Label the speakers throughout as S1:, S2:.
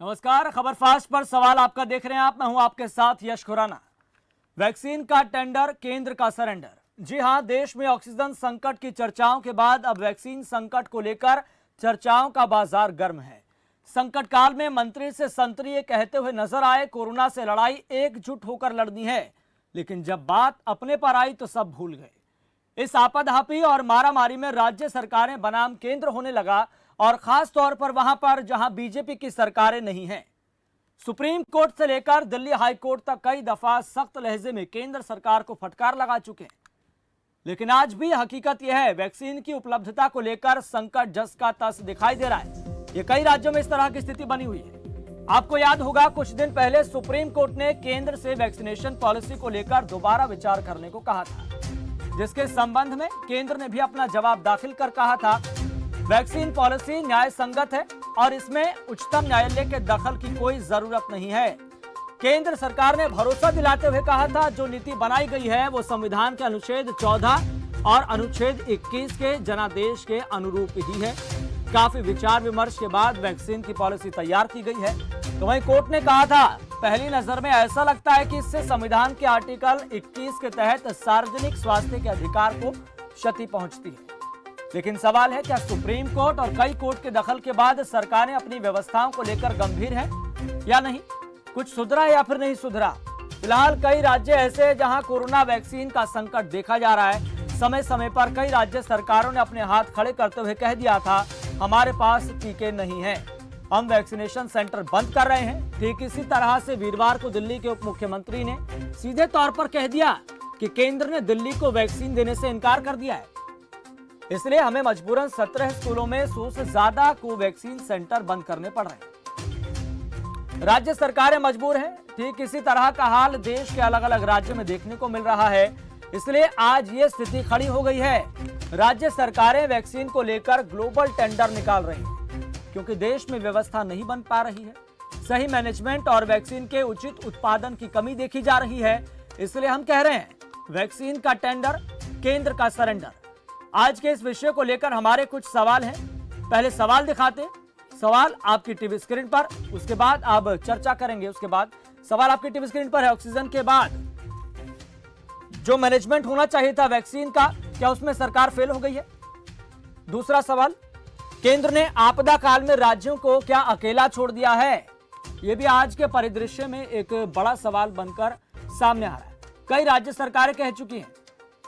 S1: नमस्कार, खबर फास्ट पर सवाल आपका देख रहे हैं आप। मैं हूं आपके साथ यश खुराना। वैक्सीन का टेंडर, केंद्र का सरेंडर। जी हां, देश में ऑक्सीजन संकट की चर्चाओं के बाद अब वैक्सीन संकट को लेकर चर्चाओं का बाजार गर्म है। संकट काल में मंत्री से संतरी ये कहते हुए नजर आए, कोरोना से लड़ाई एकजुट होकर लड़नी है। लेकिन जब बात अपने पर आई तो सब भूल गए। इस आपाधापी और मारामारी में राज्य सरकारें बनाम केंद्र होने लगा, और खास तौर पर वहां पर जहां बीजेपी की सरकारें नहीं हैं। सुप्रीम कोर्ट से लेकर दिल्ली हाई कोर्ट तक कई दफा सख्त लहजे में केंद्र सरकार को फटकार लगा चुके हैं। लेकिन आज भी हकीकत यह है, वैक्सीन की उपलब्धता को लेकर संकट जस का तस दिखाई दे रहा है। ये कई राज्यों में इस तरह की स्थिति बनी हुई है। आपको याद होगा, कुछ दिन पहले सुप्रीम कोर्ट ने केंद्र से वैक्सीनेशन पॉलिसी को लेकर दोबारा विचार करने को कहा था, जिसके संबंध में केंद्र ने भी अपना जवाब दाखिल कर कहा था वैक्सीन पॉलिसी न्याय संगत है और इसमें उच्चतम न्यायालय के दखल की कोई जरूरत नहीं है। केंद्र सरकार ने भरोसा दिलाते हुए कहा था, जो नीति बनाई गई है वो संविधान के अनुच्छेद 14 और अनुच्छेद 21 के जनादेश के अनुरूप ही है। काफी विचार विमर्श के बाद वैक्सीन की पॉलिसी तैयार की गई है। तो वहीं कोर्ट ने कहा था, पहली नजर में ऐसा लगता है कि इससे संविधान के आर्टिकल 21 के तहत सार्वजनिक स्वास्थ्य के अधिकार को क्षति पहुंचती है। लेकिन सवाल है, क्या सुप्रीम कोर्ट और कई कोर्ट के दखल के बाद सरकारें अपनी व्यवस्थाओं को लेकर गंभीर हैं या नहीं? कुछ सुधरा या फिर नहीं सुधरा? फिलहाल कई राज्य ऐसे हैं जहां कोरोना वैक्सीन का संकट देखा जा रहा है। समय समय पर कई राज्य सरकारों ने अपने हाथ खड़े करते हुए कह दिया था, हमारे पास टीके नहीं है, हम वैक्सीनेशन सेंटर बंद कर रहे हैं। ठीक इसी तरह से वीरवार को दिल्ली के उप मुख्यमंत्री ने सीधे तौर पर कह दिया कि केंद्र ने दिल्ली को वैक्सीन देने से इनकार कर दिया है, इसलिए हमें मजबूरन 17 स्कूलों में 100 से ज्यादा कोवैक्सीन सेंटर बंद करने पड़ रहे हैं। राज्य सरकारें मजबूर हैं। ठीक इसी तरह का हाल देश के अलग अलग राज्यों में देखने को मिल रहा है। इसलिए आज ये स्थिति खड़ी हो गई है, राज्य सरकारें वैक्सीन को लेकर ग्लोबल टेंडर निकाल रही हैं, क्योंकि देश में व्यवस्था नहीं बन पा रही है। सही मैनेजमेंट और वैक्सीन के उचित उत्पादन की कमी देखी जा रही है। इसलिए हम कह रहे हैं, वैक्सीन का टेंडर, केंद्र का सरेंडर। आज के इस विषय को लेकर हमारे कुछ सवाल हैं। पहले सवाल दिखाते, सवाल आपकी टीवी स्क्रीन पर, उसके बाद आप चर्चा करेंगे। उसके बाद सवाल आपकी टीवी स्क्रीन पर है, ऑक्सीजन के बाद जो मैनेजमेंट होना चाहिए था वैक्सीन का, क्या उसमें सरकार फेल हो गई है? दूसरा सवाल, केंद्र ने आपदा काल में राज्यों को क्या अकेला छोड़ दिया है? यह भी आज के परिदृश्य में एक बड़ा सवाल बनकर सामने आ रहा है। कई राज्य सरकारें कह चुकी हैं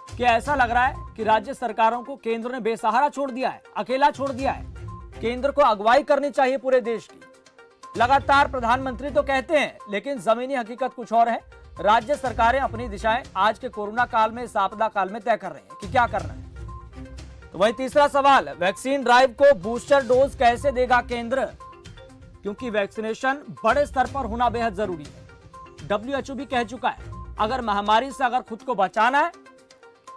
S1: कि ऐसा लग रहा है कि राज्य सरकारों को केंद्र ने बेसहारा छोड़ दिया है, अकेला छोड़ दिया है। केंद्र को अगुवाई करनी चाहिए पूरे देश की। लगातार प्रधानमंत्री तो कहते हैं, लेकिन जमीनी हकीकत कुछ और है। राज्य सरकारें अपनी दिशाएं आज के कोरोना काल में, इस आपदा काल में तय कर रहे हैं कि क्या करना है। तो वही तीसरा सवाल, वैक्सीन ड्राइव को बूस्टर डोज कैसे देगा केंद्र? क्योंकि वैक्सीनेशन बड़े स्तर पर होना बेहद जरूरी है। WHO भी कह चुका है, अगर महामारी से अगर खुद को बचाना है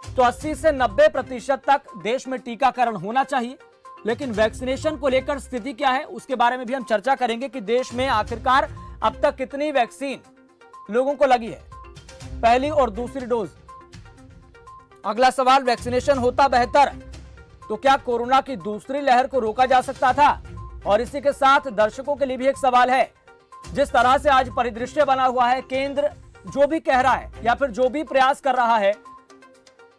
S1: तो 80 से 90% तक देश में टीकाकरण होना चाहिए। लेकिन वैक्सीनेशन को लेकर स्थिति क्या है, उसके बारे में भी हम चर्चा करेंगे कि देश में आखिरकार अब तक कितनी वैक्सीन लोगों को लगी है, पहली और दूसरी डोज। अगला सवाल, वैक्सीनेशन होता बेहतर तो क्या कोरोना की दूसरी लहर को रोका जा सकता था? और इसी के साथ दर्शकों के लिए भी एक सवाल है, जिस तरह से आज परिदृश्य बना हुआ है, केंद्र जो भी कह रहा है या फिर जो भी प्रयास कर रहा है,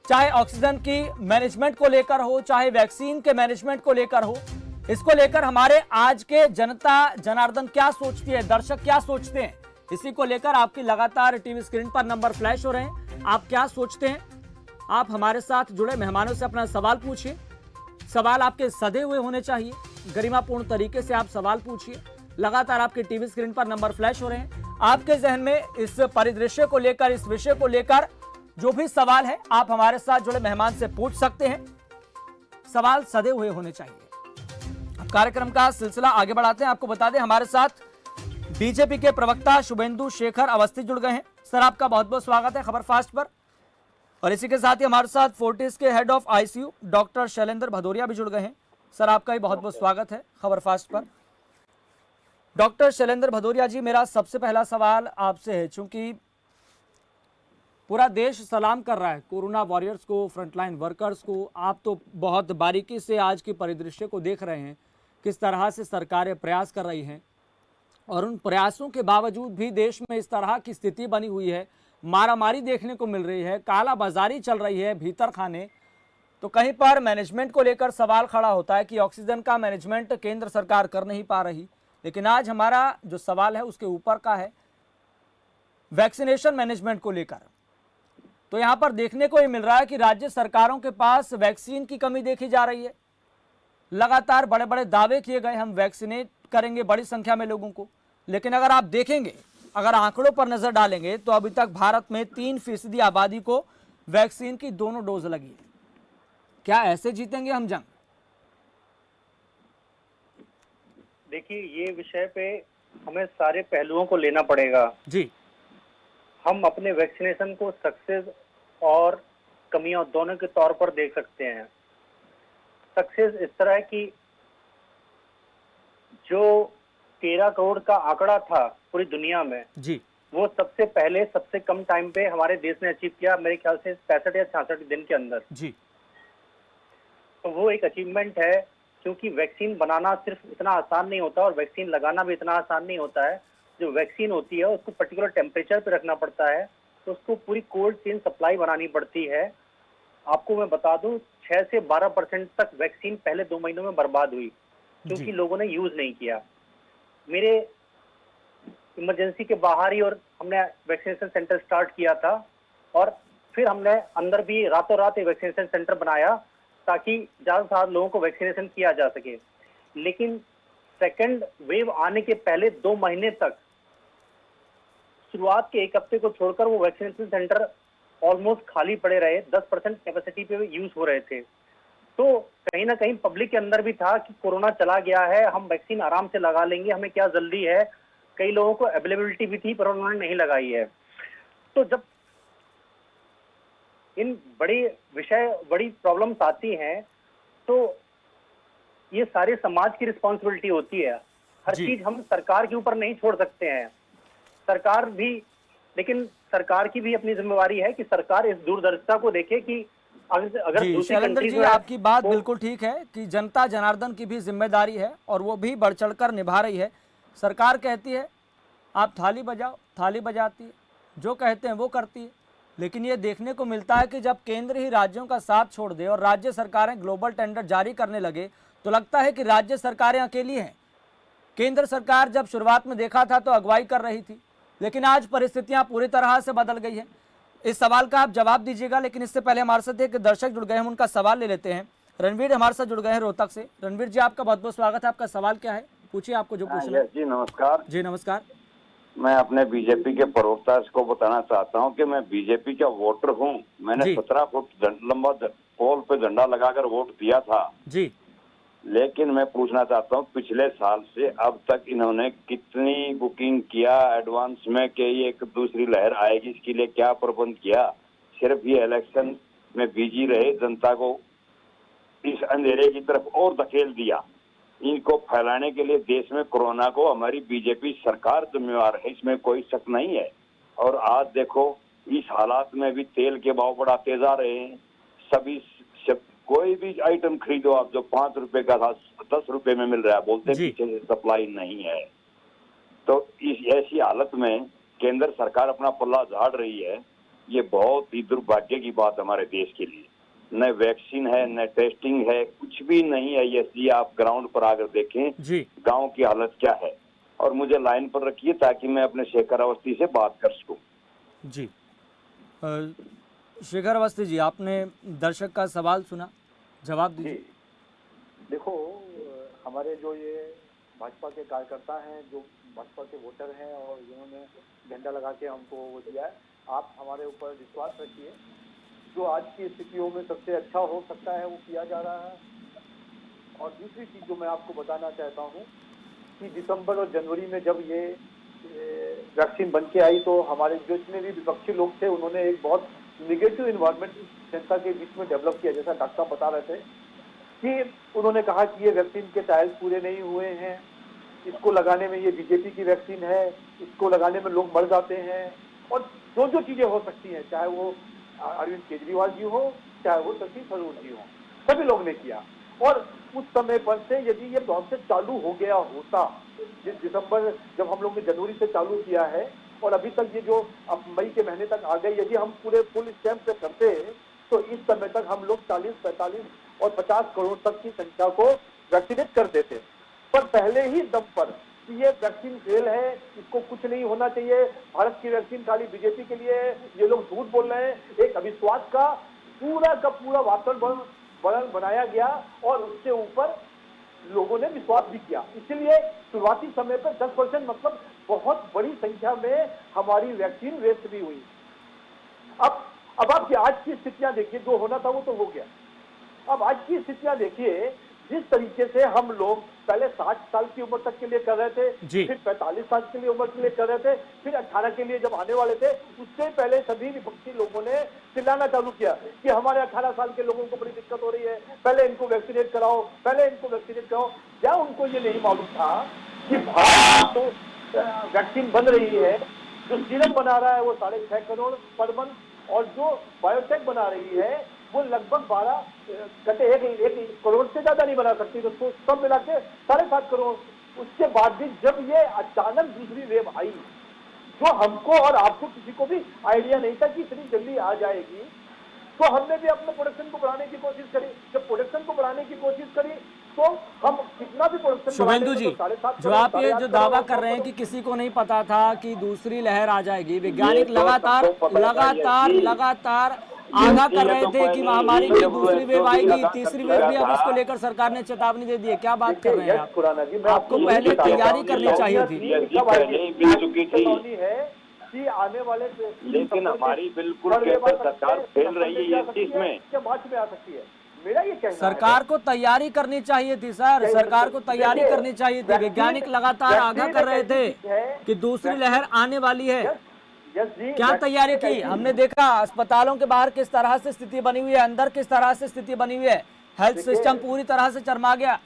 S1: चाहे ऑक्सीजन की मैनेजमेंट को लेकर हो, चाहे वैक्सीन के मैनेजमेंट को लेकर हो, इसको लेकर हमारे आज के जनता जनार्दन क्या सोचती है, दर्शक क्या सोचते हैं, इसी को लेकर आपकी लगातार टीवी स्क्रीन पर नंबर फ्लैश हो रहे हैं। आप क्या सोचते हैं? आप हमारे साथ जुड़े मेहमानों से अपना सवाल पूछिए। सवाल आपके सधे हुए होने चाहिए, गरिमापूर्ण तरीके से आप सवाल पूछिए। लगातार आपकी टीवी स्क्रीन पर नंबर फ्लैश हो रहे हैं। आपके जहन में इस परिदृश्य को लेकर, इस विषय को लेकर जो भी सवाल है, आप हमारे साथ जुड़े मेहमान से पूछ सकते हैं। सवाल सधे हुए होने चाहिए। अब कार्यक्रम का सिलसिला आगे बढ़ाते हैं। आपको बता दें, हमारे साथ बीजेपी के प्रवक्ता शुभेंदु शेखर अवस्थी जुड़ गए हैं। सर, आपका बहुत बहुत स्वागत है खबर फास्ट पर। और इसी के साथ ही हमारे साथ फोर्टिस के head of ICU doctor Shailendra Bhadauria भी जुड़ गए हैं। सर, आपका भी बहुत बहुत स्वागत है खबर फास्ट पर। डॉक्टर शैलेंद्र भदौरिया जी, मेरा सबसे पहला सवाल आपसे है, चूंकि पूरा देश सलाम कर रहा है कोरोना वॉरियर्स को, फ्रंटलाइन वर्कर्स को, आप तो बहुत बारीकी से आज के परिदृश्य को देख रहे हैं, किस तरह से सरकारें प्रयास कर रही हैं। और उन प्रयासों के बावजूद भी देश में इस तरह की स्थिति बनी हुई है, मारामारी देखने को मिल रही है, काला बाजारी चल रही है भीतर खाने, तो कहीं पर मैनेजमेंट को लेकर सवाल खड़ा होता है कि ऑक्सीजन का मैनेजमेंट केंद्र सरकार कर नहीं पा रही। लेकिन आज हमारा जो सवाल है उसके ऊपर का है, वैक्सीनेशन मैनेजमेंट को लेकर। तो यहां पर देखने को ये मिल रहा है कि राज्य सरकारों के पास वैक्सीन की कमी देखी जा रही है। लगातार बड़े बड़े दावे किए गए, हम वैक्सीनेट करेंगे बड़ी संख्या में लोगों को, लेकिन अगर आप देखेंगे, अगर आंकड़ों पर नजर डालेंगे तो अभी तक भारत में 3% आबादी को वैक्सीन की दोनों डोज लगी है। क्या ऐसे जीतेंगे हम जंग?
S2: देखिए, ये विषय पे हमें सारे पहलुओं को लेना पड़ेगा
S1: जी।
S2: हम अपने वैक्सीनेशन को सक्सेस और कमियां दोनों के तौर पर देख सकते हैं। सक्सेस इस तरह की, जो 13 करोड़ का आंकड़ा था पूरी दुनिया में
S1: जी।
S2: वो सबसे पहले सबसे कम टाइम पे हमारे देश ने अचीव किया, मेरे ख्याल से 65 या 66 दिन के अंदर
S1: जी।
S2: तो वो एक अचीवमेंट है, क्योंकि वैक्सीन बनाना सिर्फ इतना आसान नहीं होता और वैक्सीन लगाना भी इतना आसान नहीं होता है। जो वैक्सीन होती है उसको पर्टिकुलर टेम्परेचर पे रखना पड़ता है, तो उसको पूरी कोल्ड चेन सप्लाई बनानी पड़ती है। आपको मैं बता दूं, 6 से 12% तक वैक्सीन पहले 2 महीनों में बर्बाद हुई, क्योंकि लोगों ने यूज नहीं किया। मेरे इमरजेंसी के बाहर ही और हमने वैक्सीनेशन सेंटर स्टार्ट किया था, और फिर हमने अंदर भी रातों रात एक वैक्सीनेशन सेंटर बनाया ताकि ज्यादा से ज्यादा लोगों को वैक्सीनेशन किया जा सके। लेकिन सेकंड वेव आने के पहले 2 महीने तक, शुरुआत के 1 हफ्ते को छोड़कर, वो वैक्सीनेशन सेंटर ऑलमोस्ट खाली पड़े रहे, 10% कैपेसिटी पे यूज हो रहे थे। तो कहीं ना कहीं पब्लिक के अंदर भी था कि कोरोना चला गया है, हम वैक्सीन आराम से लगा लेंगे, हमें क्या जल्दी है। कई लोगों को अवेलेबिलिटी भी थी पर उन्होंने नहीं लगाई है। तो जब इन बड़ी प्रॉब्लम्स आती हैं, तो ये सारे समाज की रिस्पॉन्सिबिलिटी होती है। हर चीज हम सरकार के ऊपर नहीं छोड़ सकते हैं। सरकार भी, लेकिन सरकार की भी अपनी जिम्मेवारी है कि सरकार इस दूरदर्शिता को देखे कि अगर दूसरी
S1: शैलेंद्र जी, आपकी बात बिल्कुल ठीक है कि जनता जनार्दन की भी जिम्मेदारी है और वो भी बढ़ चढ़कर निभा रही है। सरकार कहती है आप थाली बजाओ, थाली बजाती है, जो कहते हैं वो करती है। लेकिन ये देखने को मिलता है कि जब केंद्र ही राज्यों का साथ छोड़ दे और राज्य सरकारें ग्लोबल टेंडर जारी करने लगे, तो लगता है कि राज्य सरकारें अकेली हैं। केंद्र सरकार जब शुरुआत में देखा था तो अगुवाई कर रही थी, लेकिन आज परिस्थितियां पूरी तरह से बदल गई है। इस सवाल का आप जवाब दीजिएगा, लेकिन इससे पहले हमारे साथ एक दर्शक जुड़ गए हैं, उनका सवाल ले लेते हैं। रणवीर हमारे साथ जुड़ गए हैं रोहतक से। रणवीर जी, आपका बहुत बहुत स्वागत है। आपका सवाल क्या है, पूछिए, आपको जो पूछना है।
S3: जी नमस्कार।
S1: जी नमस्कार।
S3: मैं अपने बीजेपी के प्रवक्ता को बताना चाहता हूं कि मैं बीजेपी का वोटर हूं। मैंने 17 फुट लंबा पोल पे झंडा लगाकर वोट दिया था
S1: जी।
S3: लेकिन मैं पूछना चाहता हूं, पिछले साल से अब तक इन्होंने कितनी बुकिंग किया एडवांस में कि ये एक दूसरी लहर आएगी, इसके लिए क्या प्रबंध किया? सिर्फ ये इलेक्शन में बिजी रहे, जनता को इस अंधेरे की तरफ और धकेल दिया। इनको फैलाने के लिए देश में कोरोना को हमारी बीजेपी सरकार जिम्मेवार है, इसमें कोई शक नहीं है। और आज देखो, इस हालात में भी तेल के भाव बढ़ाते जा रहे हैं। कोई भी आइटम खरीदो आप, जो 5 रुपए का था 10 रुपए में मिल रहा है, बोलते पीछे से सप्लाई नहीं है। तो इस ऐसी हालत में केंद्र सरकार अपना पल्ला झाड़ रही है। ये बहुत ही दुर्भाग्य की बात हमारे देश के लिए। न वैक्सीन है, न टेस्टिंग है, कुछ भी नहीं है। ये आप ग्राउंड पर आकर देखें गांव की हालत क्या है। और मुझे लाइन पर रखिए ताकि मैं अपने शेखर अवस्थी से बात कर सकूं।
S1: जी शेखर अवस्थी जी, आपने दर्शक का सवाल सुना, जवाब दीजिए।
S4: देखो, हमारे जो ये भाजपा के कार्यकर्ता हैं, जो भाजपा के वोटर हैं और जिन्होंने झंडा लगा के हमको वो दिया है, आप हमारे ऊपर विश्वास रखिए। जो आज की स्थितियों में सबसे अच्छा हो सकता है वो किया जा रहा है। और दूसरी चीज जो मैं आपको बताना चाहता हूँ कि दिसंबर और जनवरी में जब ये वैक्सीन बन के आई, तो हमारे जो जितने भी विपक्षी लोग थे उन्होंने एक बहुत निगेटिव इन्वायरमेंट जनता के बीच में डेवलप किया। जैसा डॉक्टर बता रहे थे कि उन्होंने कहा कि ये वैक्सीन के ट्रायल्स पूरे नहीं हुए हैं, इसको लगाने में, ये बीजेपी की वैक्सीन है, इसको लगाने में लोग मर जाते हैं, और जो चीजें हो सकती हैं, चाहे वो अरविंद केजरीवाल जी हो, चाहे वो शशि थरूर जी हो, सभी लोग ने किया। और उस समय पर से यदि ये प्रोसेस चालू हो गया होता, जिस दिसंबर जब हम लोग ने जनवरी से चालू किया है और अभी तक ये जो अब मई के महीने तक आ गए, यदि हम पूरे फुल स्टैम्प पे करते तो इस समय तक हम लोग 40, 45 और 50 करोड़ तक की संख्या को वैक्सीनेट कर देते। पर पहले ही दम पर कि ये वैक्सीन फेल है, इसको कुछ नहीं होना चाहिए, भारत की वैक्सीन खाली बीजेपी के लिए है, ये लोग झूठ बोल रहे हैं, एक अविश्वास का पूरा वातावरण बनाया गया और उसके ऊपर लोगों ने विश्वास भी किया। इसलिए शुरुआती समय पर 10% मतलब बहुत बड़ी संख्या में हमारी वैक्सीन वेस्ट भी हुई। अब आपकी आज की स्थितियां देखिए, जो होना था वो तो हो गया। अब आज की स्थितियां देखिए, जिस तरीके से हम लोग पहले 60 साल की उम्र तक के लिए कर रहे थे, फिर 45 साल के लिए उम्र के लिए कर रहे थे, फिर 18 के लिए जब आने वाले थे, उससे पहले सभी विपक्षी लोगों ने चिल्लाना चालू किया कि हमारे 18 साल के लोगों को बड़ी दिक्कत हो रही है, पहले इनको वैक्सीनेट कराओ, पहले इनको वैक्सीनेट कराओ। क्या उनको ये नहीं मालूम था कि भारत तो वैक्सीन बन रही है, जो सीरम बना रहा है वो 6.5 करोड़ पर मंथ और जो बायोटेक बना रही है वो लगभग 1 करोड़ से ज्यादा नहीं बना सकती, तो सब मिला के 7.5 करोड़। उसके बाद भी जब ये अचानक दूसरी वेव आई, जो हमको और आपको किसी को भी आइडिया नहीं था कि इतनी जल्दी आ जाएगी, तो हमने भी अपने प्रोडक्शन को बढ़ाने की कोशिश करी। जब प्रोडक्शन को बढ़ाने की कोशिश करी तो हम कितना भी प्रोडक्शन,
S1: शुभेंदु जी, जो आप ये जो दावा कर रहे हैं कि किसी को नहीं पता था कि दूसरी लहर आ जाएगी, वैज्ञानिक लगातार आगाह कर रहे थे कि महामारी की दूसरी वेव आएगी, तीसरी वेव भी, अब इसको लेकर सरकार ने चेतावनी दे दी है। क्या बात कर रहे हैं आप? आपको पहले तैयारी करनी चाहिए थी।
S4: कि आने वाले,
S3: लेकिन हमारी बिल्कुल सरकार फेल रही है इस चीज में,
S4: मार्च में आ सकती है। मेरा ये कहना है
S1: सरकार को तैयारी करनी चाहिए थी सर, सरकार को तैयारी करनी चाहिए थी। वैज्ञानिक लगातार आगाह कर रहे थे कि दूसरी लहर आने वाली है। क्या तैयारी की? हमने देखा अस्पतालों के बाहर किस तरह से स्थिति बनी हुई है, अंदर किस तरह से स्थिति बनी हुई है, हेल्थ सिस्टम पूरी तरह से चरमा गया।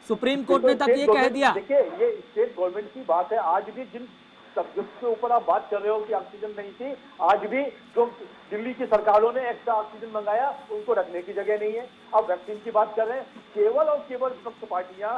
S1: सुप्रीम कोर्ट ने तक ये कह दिया।
S4: देखिए, ये स्टेट गवर्नमेंट की बात है। आज भी जिन सब्जेक्ट के ऊपर आप बात कर रहे हो कि ऑक्सीजन नहीं थी, आज भी जो दिल्ली की सरकारों ने एक्स्ट्रा ऑक्सीजन मंगाया, उनको रखने की जगह नहीं है। अब वैक्सीन की बात कर रहे हैं। केवल और केवल विपक्ष पार्टियां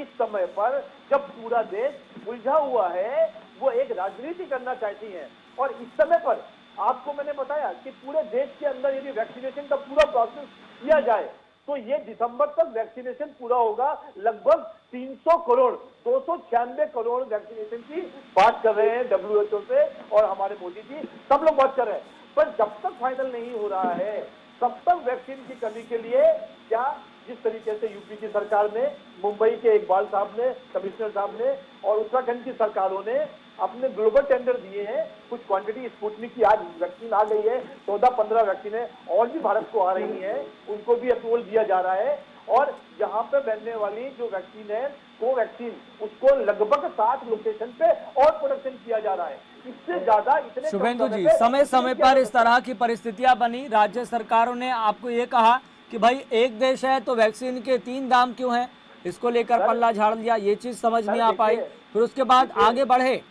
S4: इस समय पर, जब पूरा देश उलझा हुआ है, वो एक राजनीति करना चाहती हैं। और इस समय पर आपको मैंने बताया कि पूरे देश के अंदर यदि वैक्सीनेशन का पूरा प्रोसेस किया जाए तो ये दिसंबर तक वैक्सीनेशन पूरा होगा। लगभग 300 करोड़ 296 करोड़ वैक्सीनेशन की बात कर रहे हैं WHO से, और हमारे मोदी जी सब लोग बात कर रहे हैं। पर जब तक फाइनल नहीं हो रहा है तब तक वैक्सीन की कमी के लिए क्या, जिस तरीके से यूपी की सरकार ने, मुंबई के इकबाल साहब ने, कमिश्नर साहब ने और उत्तराखंड की सरकारों ने अपने ग्लोबल टेंडर दिए हैं, कुछ क्वांटिटी स्पुतनिक की आज वैक्सीन आ गई है, 14-15 वैक्सीनें और भी भारत को आ रही हैं, उनको भी अप्रूवल दिया जा रहा है। और यहाँ पे बनने वाली जो वैक्सीन है, कोवैक्सीन, उसको लगभग 60 लोकेशन पे और प्रोडक्शन किया जा रहा है। इससे ज्यादा इतने
S1: शुभेंदु जी, समय समय पर इस तरह की परिस्थितियां बनी, राज्य सरकारों ने आपको ये कहा कि भाई एक देश है तो वैक्सीन के 3 दाम क्यों हैं, इसको लेकर पल्ला झाड़ लिया, ये चीज समझ नहीं आ पाई। फिर उसके बाद आगे बढ़े,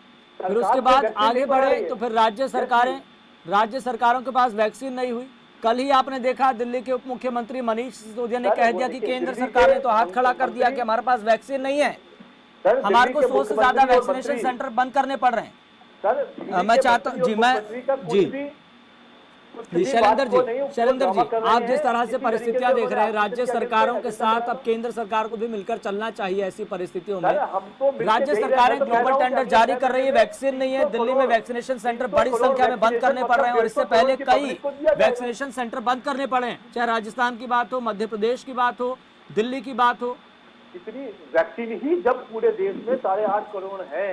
S1: तो फिर राज्य सरकारों के पास वैक्सीन नहीं हुई। कल ही आपने देखा दिल्ली के उप मुख्यमंत्री मनीष सिसोदिया ने कह दिया कि केंद्र सरकार ने तो हाथ खड़ा कर दिया कि हमारे पास वैक्सीन नहीं है, हमारे को 100 से ज्यादा वैक्सीनेशन सेंटर बंद करने पड़ रहे हैं। मैं चाहता हूँ जी शैलेंद्र जी, आप जिस तरह से परिस्थितियां देख रहे हैं, राज्य सरकारों के साथ अब केंद्र सरकार को भी मिलकर चलना चाहिए ऐसी परिस्थितियों में। राज्य सरकारें ग्लोबल टेंडर जारी कर रही है, वैक्सीन नहीं है, दिल्ली में वैक्सीनेशन सेंटर बड़ी संख्या में बंद करने पड़ रहे हैं और इससे पहले कई वैक्सीनेशन सेंटर बंद करने पड़े हैं, चाहे राजस्थान की बात हो, मध्य प्रदेश की बात हो, दिल्ली की बात हो।
S4: इतनी वैक्सीन ही जब पूरे देश में 8.5 करोड़ है,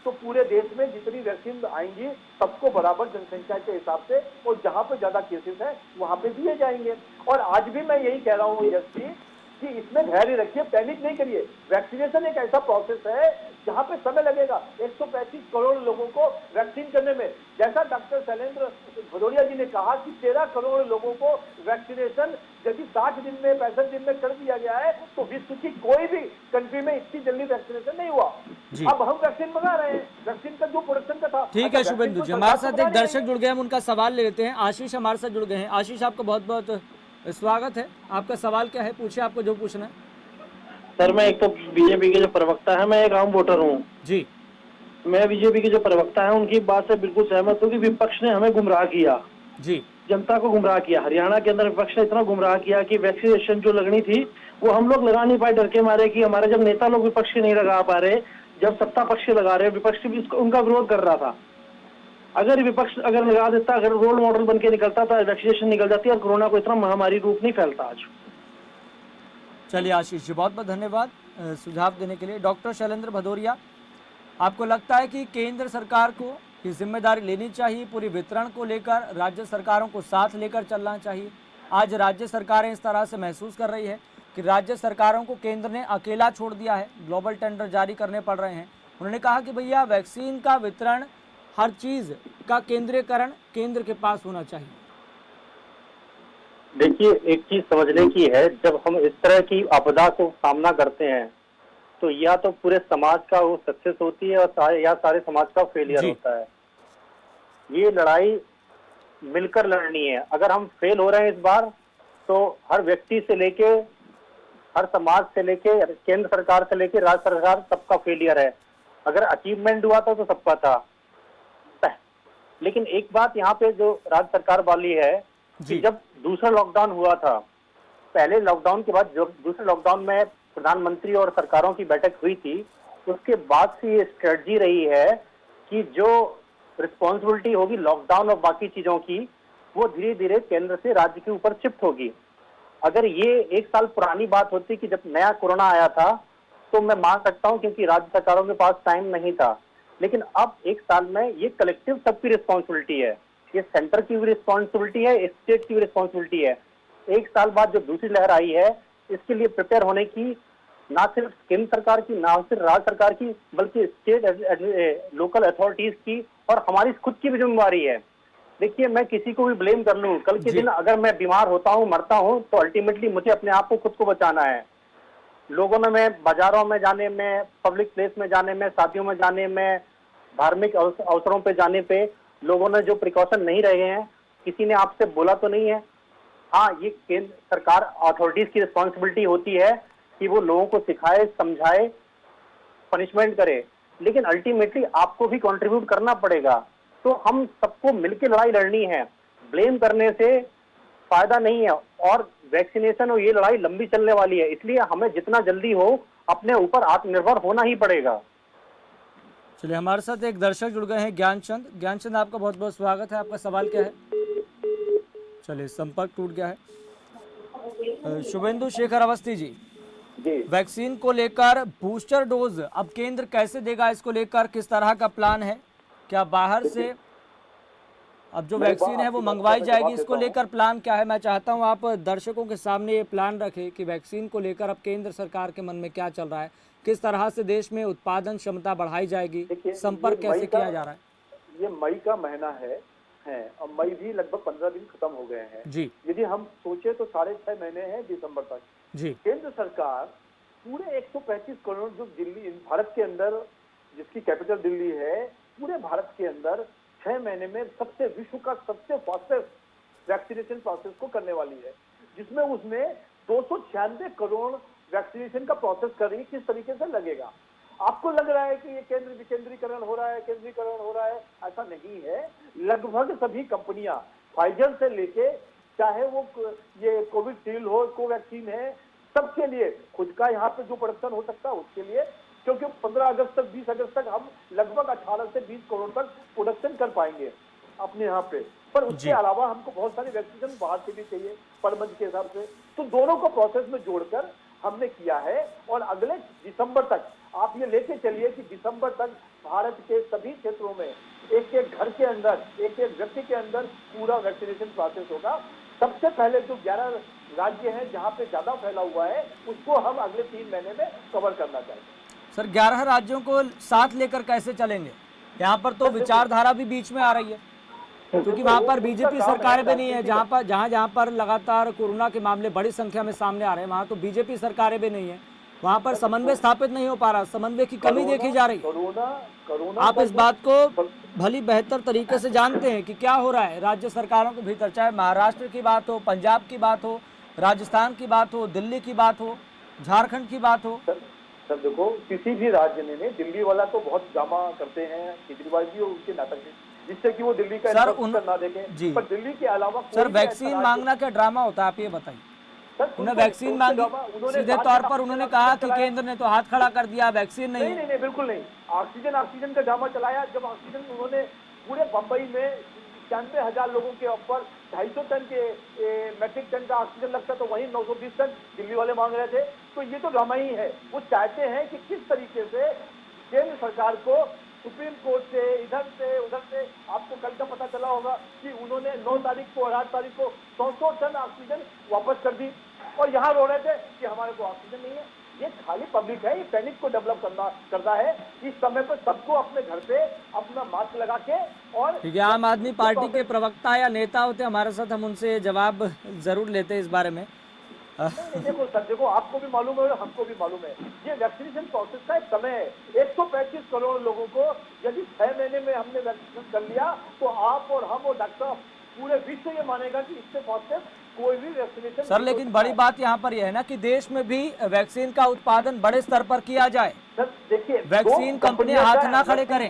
S4: तो पूरे देश में जितनी वैक्सीन आएंगी सबको बराबर जनसंख्या के हिसाब से, और जहां पे ज्यादा केसेस है वहां पे दिए जाएंगे। और आज भी मैं यही कह रहा हूँ यश जी कि इसमें धैर्य रखिए, पैनिक नहीं करिए। वैक्सीनेशन एक ऐसा प्रोसेस है जहां पे समय लगेगा 135 करोड़ लोगों को वैक्सीन करने में। जैसा डॉक्टर शैलेंद्र भदौरिया जी ने कहा कि 13 करोड़ लोगों को वैक्सीनेशन यदि 60 दिन में 65 दिन में कर दिया गया है, तो विश्व की कोई भी कंट्री में इतनी जल्दी वैक्सीनेशन नहीं हुआ। अब हम वैक्सीन मंगा रहे हैं, वैक्सीन का जो प्रोडक्शन का था।
S1: ठीक है शुभेंदु जी, हमारे साथ एक दर्शक जुड़ गए, हम उनका सवाल ले लेते हैं। आशीष हमारे साथ जुड़ गए हैं। आशीष, आपका बहुत बहुत स्वागत है। आपका सवाल क्या है, पूछिए, आपको जो पूछना है।
S5: सर मैं एक तो बीजेपी के जो प्रवक्ता है, मैं एक आम वोटर हूँ।
S1: जी
S5: मैं बीजेपी के जो प्रवक्ता है उनकी बात से बिल्कुल सहमत हूँ कि विपक्ष ने हमें गुमराह किया,
S1: जी
S5: जनता को गुमराह किया। हरियाणा के अंदर विपक्ष ने इतना गुमराह किया कि वैक्सीनेशन जो लगनी थी वो हम लोग लगा नहीं पाए, डर के मारे कि हमारे जब नेता लोग विपक्ष के नहीं लगा पा रहे, जब सत्ता पक्ष के लगा रहे, विपक्ष भी उनका विरोध कर रहा था। अगर विपक्ष अगर लगा देता, अगर रोल मॉडल बन के निकलता था, वैक्सीनेशन निकल जाती और कोरोना को इतना महामारी रूप नहीं फैलता आज।
S1: चलिए आशीष जी, बहुत बहुत धन्यवाद सुझाव देने के लिए। डॉक्टर शैलेंद्र भदौरिया, आपको लगता है कि केंद्र सरकार को ये जिम्मेदारी लेनी चाहिए, पूरी वितरण को लेकर राज्य सरकारों को साथ लेकर चलना चाहिए? आज राज्य सरकारें इस तरह से महसूस कर रही है कि राज्य सरकारों को केंद्र ने अकेला छोड़ दिया है, ग्लोबल टेंडर जारी करने पड़ रहे हैं। उन्होंने कहा कि भैया वैक्सीन का वितरण, हर चीज़ का केंद्रीकरण केंद्र के पास होना चाहिए।
S2: देखिए, एक चीज समझने की है, जब हम इस तरह की आपदा को सामना करते हैं तो या तो पूरे समाज का वो सक्सेस होती है और या सारे समाज का फेलियर होता है। ये लड़ाई मिलकर लड़नी है। अगर हम फेल हो रहे हैं इस बार तो हर व्यक्ति से लेके, हर समाज से लेके, केंद्र सरकार से लेके राज्य सरकार, सबका फेलियर है। अगर अचीवमेंट हुआ था तो सबका था। लेकिन एक बात यहाँ पे जो राज्य सरकार वाली है कि जब दूसरा लॉकडाउन हुआ था, पहले लॉकडाउन के बाद जो दूसरे लॉकडाउन में प्रधानमंत्री और सरकारों की बैठक हुई थी, उसके बाद से ये स्ट्रेटजी रही है कि जो रिस्पॉन्सिबिलिटी होगी लॉकडाउन और बाकी चीजों की, वो धीरे धीरे केंद्र से राज्य के ऊपर शिफ्ट होगी। अगर ये एक साल पुरानी बात होती कि जब नया कोरोना आया था तो मैं मान सकता हूँ, क्योंकि राज्य सरकारों के पास टाइम नहीं था। लेकिन अब एक साल में ये कलेक्टिव सबकी रिस्पॉन्सिबिलिटी है, ये सेंटर की भी रिस्पॉन्सिबिलिटी है, स्टेट की भी रिस्पॉन्सिबिलिटी है। एक साल बाद जो दूसरी लहर आई है, इसके लिए प्रिपेयर होने की ना सिर्फ केंद्र सरकार की, ना सिर्फ राज्य सरकार की, बल्कि स्टेट लोकल अथॉरिटीज की और हमारी खुद की भी जिम्मेवारी है। देखिए, मैं किसी को भी ब्लेम कर लूं, कल के दिन अगर मैं बीमार होता हूं, मरता हूं, तो अल्टीमेटली मुझे अपने आप को खुद को बचाना है। लोगों ने, मैं बाजारों में जाने में, पब्लिक प्लेस में जाने में, शादियों में जाने में, धार्मिक अवसरों पे जाने पे लोगों ने जो प्रिकॉशन नहीं रहे हैं, किसी ने आपसे बोला तो नहीं है। हाँ, ये केंद्र सरकार अथॉरिटीज की रिस्पॉन्सिबिलिटी होती है कि वो लोगों को सिखाए, समझाए, पनिशमेंट करे, लेकिन अल्टीमेटली आपको भी कंट्रीब्यूट करना पड़ेगा। तो हम सबको मिलकर लड़ाई लड़नी है, ब्लेम करने से फायदा नहीं है। और वैक्सीनेशन और ये लड़ाई लंबी चलने वाली है, इसलिए हमें जितना जल्दी हो अपने ऊपर आत्मनिर्भर होना ही पड़ेगा।
S1: चलिए, हमारे साथ एक दर्शक जुड़ गए हैं, ज्ञानचंद। ज्ञानचंद, आपका बहुत बहुत स्वागत है। आपका सवाल क्या है? चलिए, संपर्क टूट गया है। शुभेंदु शेखर अवस्थी जी, वैक्सीन को लेकर बूस्टर डोज अब केंद्र कैसे देगा, इसको लेकर किस तरह का प्लान है? क्या बाहर से अब जो वैक्सीन है वो मंगवाई जाएगी, इसको लेकर प्लान क्या है? मैं चाहता हूं आप दर्शकों के सामने ये प्लान रखें कि वैक्सीन को लेकर अब केंद्र सरकार के मन में क्या चल रहा है, किस तरह से देश में उत्पादन क्षमता बढ़ाई जाएगी, संपर्क कैसे किया जा रहा है?
S4: ये मई का महीना है और मई भी लगभग 15 दिन खत्म हो गए हैं
S1: जी।
S4: यदि हम सोचे तो 6.5 महीने हैं दिसंबर तक
S1: जी।
S4: केंद्र सरकार पूरे 135 करोड़ जो दिल्ली, भारत के अंदर जिसकी कैपिटल दिल्ली है, पूरे भारत के अंदर 6 महीने में सबसे विश्व का सबसे फास्टेस्ट वैक्सीनेशन प्रोसेस को करने वाली है, जिसमें उसने 296 करोड़ वैक्सीनेशन का प्रोसेस कर रही है। किस तरीके से लगेगा? आपको लग रहा है कि ये केंद्र विकेंद्रीकरण हो रहा है, केंद्रीकरण हो रहा है, ऐसा नहीं है। लगभग सभी कंपनियां, फाइजर से लेके चाहे वो ये कोविशील्ड हो, कोवैक्सीन है, सबके लिए खुद का यहाँ पे जो प्रोडक्शन हो सकता है उसके लिए, क्योंकि 15 अगस्त तक, 20 अगस्त तक हम लगभग 18 से 20 करोड़ तक प्रोडक्शन कर पाएंगे अपने यहाँ पे। पर उसके अलावा हमको बहुत सारी वैक्सीनेशन बाहर से भी चाहिए पर मंथ के हिसाब से, तो दोनों को प्रोसेस में जोड़कर हमने किया है। और अगले दिसंबर तक आप ये लेके चलिए कि दिसंबर तक भारत के सभी क्षेत्रों में, एक एक घर के अंदर, एक एक व्यक्ति के अंदर पूरा वैक्सीनेशन प्रोसेस होगा। सबसे पहले जो 11 राज्य हैं जहाँ पे ज्यादा फैला हुआ है, उसको हम अगले 3 महीने में कवर करना चाहेंगे।
S1: सर, 11 राज्यों को साथ लेकर कैसे चलेंगे? यहाँ पर तो विचारधारा भी बीच में आ रही है, क्योंकि वहाँ पर बीजेपी सरकारें भी नहीं है। जहाँ पर लगातार कोरोना के मामले बड़ी संख्या में सामने आ रहे हैं, वहाँ तो बीजेपी सरकारें भी नहीं है। वहाँ पर समन्वय स्थापित नहीं हो पा रहा, समन्वय की कमी देखी जा रही है। आप इस बात को भली बेहतर तरीके से जानते हैं कि क्या हो रहा है राज्य सरकारों के भीतर, चाहे महाराष्ट्र की बात हो, पंजाब की बात हो, राजस्थान की बात हो, दिल्ली की बात हो, झारखंड की बात हो।
S4: सर देखो, किसी भी राज्य ने नहीं, दिल्ली वाला तो बहुत ड्रामा करते हैं केजरीवाल जी और उनके नाटक भी, जिससे कि वो दिल्ली का
S1: सर
S4: इंफ्रास्ट्रक्चर ना देखें।
S1: जी
S4: पर दिल्ली के अलावा
S1: सर, वैक्सीन मांगना क्या ड्रामा होता है, आप ये बताइए। उन्हें वैक्सीन मांगी, सीधे तौर पर उन्होंने कहा कि केंद्र ने तो हाथ खड़ा कर दिया, वैक्सीन नहीं है।
S4: नहीं, बिल्कुल नहीं। ऑक्सीजन का ड्रामा चलाया। जब ऑक्सीजन उन्होंने पूरे बंबई में 95,000 लोगों के ऊपर 250 टन के मैट्रिक टन का ऑक्सीजन लगता, तो वहीं 920 टन दिल्ली वाले मांग रहे थे। तो ये तो ड्रामा ही है। वो चाहते हैं कि किस तरीके से केंद्र सरकार को सुप्रीम कोर्ट से, इधर से उधर से, आपको कल का पता चला होगा कि उन्होंने 9 तारीख को और 8 तारीख को 100 टन ऑक्सीजन वापस कर दी, और यहाँ रो रहे थे कि हमारे को ऑक्सीजन नहीं है। ये खाली पब्लिक है, ये पैनिक को डेवलप करता है। इस समय पर सबको अपने घर पे अपना मास्क लगा के, और
S1: ठीक है, आम आदमी पार्टी के प्रवक्ता या नेता होते हमारे साथ, हम उनसे जवाब जरूर लेते हैं इस बारे में।
S4: नहीं, देखो सर, देखो, आपको भी मालूम है और हमको भी मालूम है, ये वैक्सीनेशन प्रोसेस का एक समय है। 135 करोड़ लोगों को यदि 6 महीने में हमने वैक्सीन कर लिया, तो आप और हम और डॉक्टर पूरे विश्व ये मानेगा कि इससे पॉजिटिव कोई भी वैक्सीनेशन।
S1: सर लेकिन बड़ी बात यहाँ पर यह है ना कि देश में भी वैक्सीन का उत्पादन बड़े स्तर पर किया जाए।
S4: सर देखिए,
S1: वैक्सीन कंपनियां हाथ ना खड़े करें।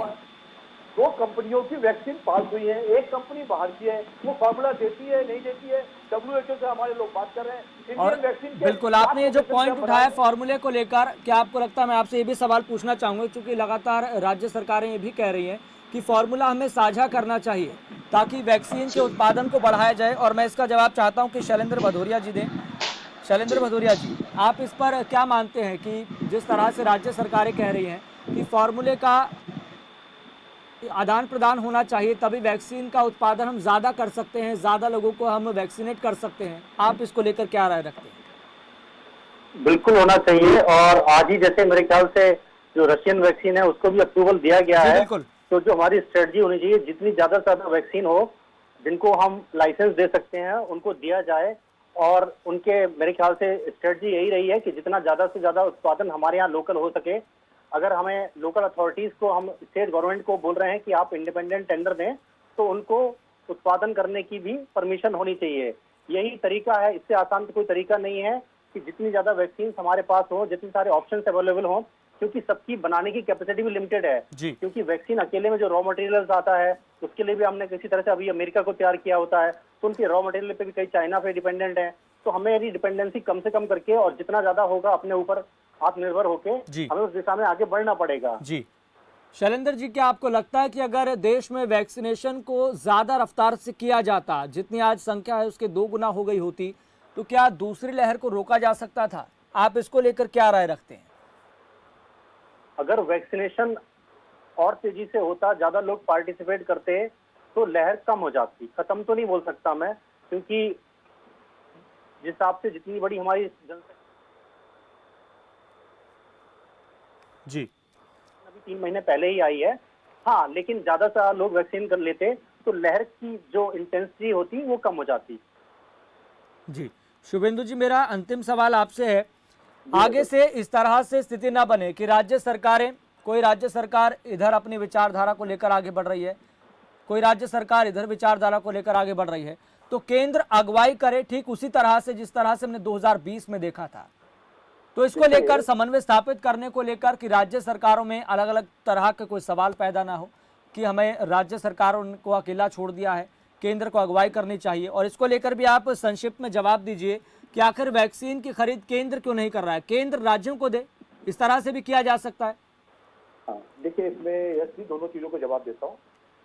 S4: 2 कंपनियों की वैक्सीन पास हुई है, एक कंपनी बाहर की है, वो फॉर्मूला देती है नहीं देती है, WHO से हमारे लोग बात कर रहे हैं।
S1: और
S4: इंडियन वैक्सीन के
S1: बिल्कुल आपने ये जो पॉइंट उठाया फॉर्मूले को लेकर, क्या आपको लगता है, मैं आपसे ये भी सवाल पूछना चाहूंगा, क्योंकि लगातार राज्य सरकारें ये भी कह रही हैं कि फॉर्मूला हमें साझा करना चाहिए ताकि वैक्सीन के उत्पादन को बढ़ाया जाए, और मैं इसका जवाब चाहता हूं कि शैलेंद्र भदौरिया जी दें। शैलेंद्र भदौरिया जी, आप इस पर क्या मानते हैं कि जिस तरह से राज्य सरकारें कह रही हैं कि फॉर्मूले का आदान प्रदान होना चाहिए, तभी वैक्सीन का उत्पादन हम ज़्यादा कर सकते हैं, ज़्यादा लोगों को हम वैक्सीनेट कर सकते हैं, आप इसको लेकर क्या राय रखते हैं?
S5: बिल्कुल होना चाहिए, और आज ही जैसे मेरे ख्याल से जो रशियन वैक्सीन है उसको भी अप्रूवल दिया गया है।
S1: बिल्कुल।
S5: तो जो हमारी स्ट्रेटजी होनी चाहिए, जितनी ज्यादा से ज्यादा वैक्सीन हो, जिनको हम लाइसेंस दे सकते हैं उनको दिया जाए, और उनके मेरे ख्याल से स्ट्रेटजी यही रही है कि जितना ज्यादा से ज्यादा उत्पादन हमारे यहाँ लोकल हो सके। अगर हमें लोकल अथॉरिटीज को, हम स्टेट गवर्नमेंट को बोल रहे हैं कि आप इंडिपेंडेंट टेंडर दें, तो उनको उत्पादन करने की भी परमिशन होनी चाहिए। यही तरीका है, इससे आसान तो कोई तरीका नहीं है कि जितनी ज्यादा वैक्सीन हमारे पास हो, जितने सारे ऑप्शंस अवेलेबल हों, क्योंकि सबकी बनाने की कैपेसिटी भी लिमिटेड है। क्योंकि वैक्सीन अकेले में जो रॉ मटेरियल्स आता है उसके लिए भी हमने किसी तरह से अभी अमेरिका को तैयार किया होता है, तो उनके रॉ मटेरियल पे भी कई चाइना पे डिपेंडेंट है। तो हमें यदि डिपेंडेंसी कम से कम करके, और जितना ज्यादा होगा अपने ऊपर आत्मनिर्भर होके, हमें उस दिशा में आगे बढ़ना पड़ेगा।
S1: जी शैलेंद्र जी, क्या आपको लगता है कि अगर देश में वैक्सीनेशन को ज्यादा रफ्तार से किया जाता, जितनी आज संख्या है उसके 2 गुना हो गई होती, तो क्या दूसरी लहर को रोका जा सकता था? आप इसको लेकर क्या राय रखते हैं?
S5: अगर वैक्सीनेशन और तेजी से होता, ज्यादा लोग पार्टिसिपेट करते, तो लहर कम हो जाती। खत्म तो नहीं बोल सकता मैं, क्योंकि जिस हिसाब से जितनी बड़ी हमारी जनसंख्या
S1: जी
S5: अभी 3 महीने पहले ही आई है, हाँ, लेकिन ज्यादा से ज्यादा लोग वैक्सीन कर लेते तो लहर की जो इंटेंसिटी होती वो कम हो जाती।
S1: जी शुभेंदु जी, मेरा अंतिम सवाल आपसे है, आगे से इस तरह से स्थिति ना बने कि राज्य सरकारें, कोई राज्य सरकार इधर अपनी विचारधारा को लेकर आगे बढ़ रही है, कोई राज्य सरकार इधर विचारधारा को लेकर आगे बढ़ रही है, तो केंद्र अगुवाई करे ठीक उसी तरह से जिस तरह से हमने 2020 में देखा था। तो इसको लेकर समन्वय स्थापित करने को लेकर कि राज्य सरकारों में अलग अलग तरह के कोई सवाल पैदा ना हो कि हमें राज्य सरकारों को अकेला छोड़ दिया है, केंद्र को अगुवाई करनी चाहिए, और इसको लेकर भी आप संक्षिप्त में जवाब दीजिए कि आखिर वैक्सीन की खरीद केंद्र क्यों नहीं कर रहा है, केंद्र राज्यों को दे, इस तरह से भी किया जा सकता है।
S4: हाँ, देखिए, इसमें यस भी दोनों चीजों को जवाब देता हूँ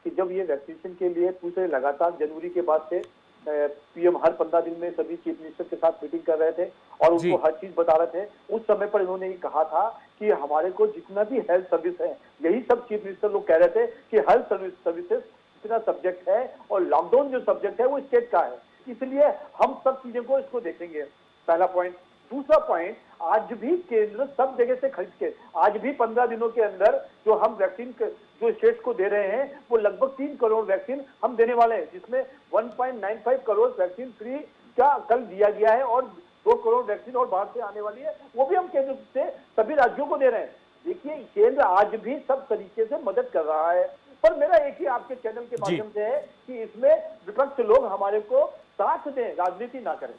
S4: कि जब ये वैक्सीनेशन के लिए पूरे लगातार जनवरी के बाद से पीएम हर 15 दिन में सभी चीफ मिनिस्टर के साथ मीटिंग कर रहे थे और उनको हर चीज बता रहे थे, उस समय पर इन्होंने ये कहा था कि हमारे को जितना भी हेल्थ सर्विस है, यही सब चीफ मिनिस्टर लोग कह रहे थे कि हेल्थ सर्विसेज इतना सब्जेक्ट है और लॉकडाउन जो सब्जेक्ट है वो स्टेट का है, इसलिए हम सब चीजों को इसको देखेंगे। पहला पॉइंट। दूसरा पॉइंट, आज भी केंद्र सब जगह से खरीद के, आज भी 15 दिनों के अंदर जो हम वैक्सीन जो स्टेट्स को दे रहे हैं वो लगभग 3 करोड़ वैक्सीन हम देने वाले हैं, जिसमें 1.95 करोड़ वैक्सीन फ्री का कल दिया गया है और 2 करोड़ वैक्सीन और बाहर से आने वाली है, वो भी हम केंद्र से सभी राज्यों को दे रहे हैं। देखिए, केंद्र आज भी सब तरीके से मदद कर रहा है, पर मेरा एक ही आपके चैनल के माध्यम से है कि इसमें विपक्ष लोग हमारे को साथ दें, राजनीति ना करें।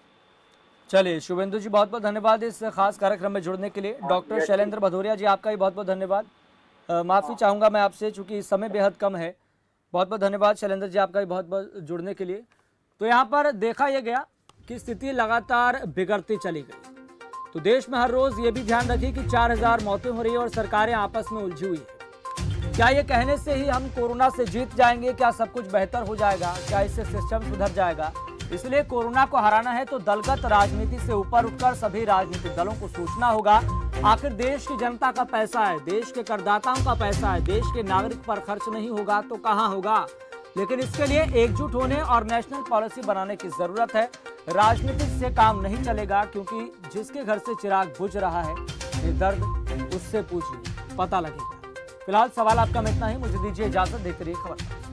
S1: चलिए शुभेंदु जी, बहुत बहुत धन्यवाद इस खास कार्यक्रम में जुड़ने के लिए। डॉक्टर शैलेंद्र भदौरिया जी, आपका भी बहुत बहुत धन्यवाद। माफ़ी चाहूँगा मैं आपसे, चूंकि समय बेहद कम है। बहुत बहुत धन्यवाद शैलेंद्र जी, आपका भी बहुत बहुत जुड़ने के लिए। तो यहाँ पर देखा यह गया कि स्थिति लगातार बिगड़ती चली गई। तो देश में हर रोज़ ये भी ध्यान रखिए कि 4000 मौतें हो रही है और सरकारें आपस में उलझी हुई है। क्या ये कहने से ही हम कोरोना से जीत जाएंगे? क्या सब कुछ बेहतर हो जाएगा? क्या इससे सिस्टम सुधर जाएगा? इसलिए कोरोना को हराना है तो दलगत राजनीति से ऊपर उठकर सभी राजनीतिक दलों को सोचना होगा। आखिर देश की जनता का पैसा है, देश के करदाताओं का पैसा है, देश के नागरिक पर खर्च नहीं होगा तो कहां होगा? लेकिन इसके लिए एकजुट होने और नेशनल पॉलिसी बनाने की जरूरत है। राजनीति से काम नहीं चलेगा, क्योंकि जिसके घर से चिराग बुझ रहा है ये दर्द उससे पूछिए, पता लगेगा। फिलहाल सवाल आपका में इतना ही। मुझे दीजिए इजाजत, देखते रहिए खबर।